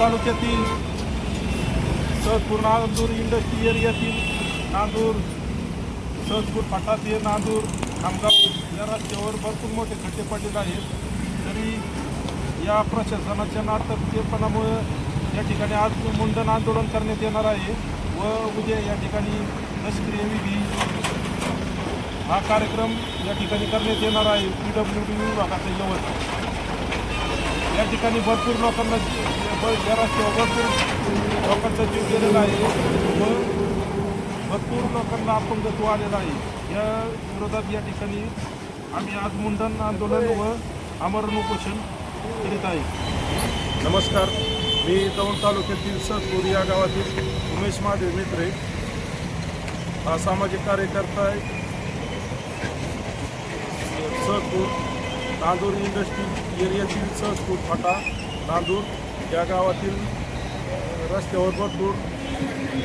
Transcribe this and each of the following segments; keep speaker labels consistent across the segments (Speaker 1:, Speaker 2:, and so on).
Speaker 1: तालुक्यातील सहजपूर नांदूर इंडस्ट्री एरियातील नांदूर सहजपूर फाटा ते नांदूर खामगाव या रस्त्यावर भरपूर मोठे खड्डे पडलेले आहेत. तरी या प्रशासनाच्या नाटकीयपणामुळे या ठिकाणी आज मुंडन आंदोलन करण्यात येणार आहे व उद्या या ठिकाणी निष्क्रिय विधी हा कार्यक्रम या ठिकाणी करण्यात येणार आहे. PWD विभागाचा यवत या ठिकाणी भरपूर लोकांना या रस्त्यावर भरपूर लोकांचा जीव गेलेला आहे व भरपूर लोकांना अपंगत्व आलेला आहे. या विरोधात या ठिकाणी आम्ही आज मुंडन आंदोलन व आमरण उपोषण करीत आहे.
Speaker 2: नमस्कार, मी दौंड तालुक्यातील सहजपूर या गावातील उमेश महादेव मित्रे हा सामाजिक कार्यकर्ता आहे. सहजपूर नांदूर इंडस्ट्री एरियातील सहजपूर फाटा नांदूर या गावातील रस्त्यावर भरपूर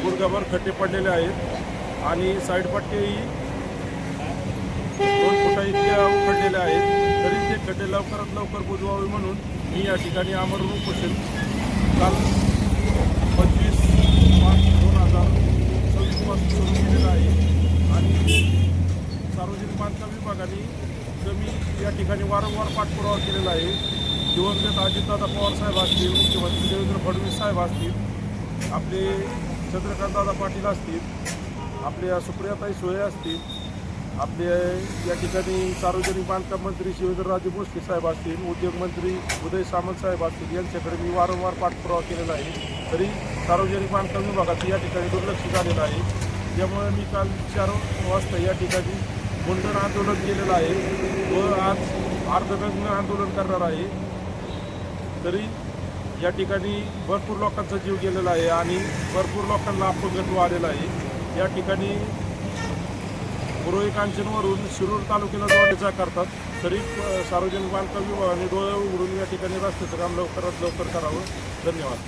Speaker 2: गुडघाभर खड्डे पडलेले आहेत आणि साईडपट्ट्याही 2 फुटा इतक्या उखडलेल्या आहेत. तरी ते खड्डे लवकरात लवकर बुजवावे म्हणून मी या ठिकाणी आमरण उपोषण काल 25 मार्च 2026 पासून सुरू केलेलं आहे आणि सार्वजनिक बांधकाम विभागाने मी या ठिकाणी वारंवार पाठपुरावा केलेला आहे. दिवंगत अजितदादा पवार साहेब असतील, मुख्यमंत्री देवेंद्र फडणवीस साहेब असतील, आपले चंद्रकांतदादा पाटील असतील, आपल्या सुप्रियाताई सुळे असतील, आपले या ठिकाणी सार्वजनिक बांधकाम मंत्री शिवेंद्रराजे भोसले साहेब असतील, उद्योगमंत्री उदय सामंत साहेब असतील, यांच्याकडे मी वारंवार पाठपुरावा केलेला आहे. तरी सार्वजनिक बांधकाम विभागाचं या ठिकाणी दुर्लक्ष झालेलं आहे. त्यामुळे मी काल 4 वाजता या ठिकाणी मुंडन आंदोलन केलेलं आहे व आज अर्धनग्न आंदोलन करणार आहे. तरी या ठिकाणी भरपूर लोकांचा जीव गेलेला आहे आणि भरपूर लोकांना अपंगत्व आलेलं आहे. या ठिकाणी पुरोही कांचनवरून शिरूर तालुक्याला जोडण्याचा करतात. तरी सार्वजनिक बांधकाम विभागाने डोळे उघडून या ठिकाणी रस्त्याचं काम लवकरात लवकर करावं. धन्यवाद.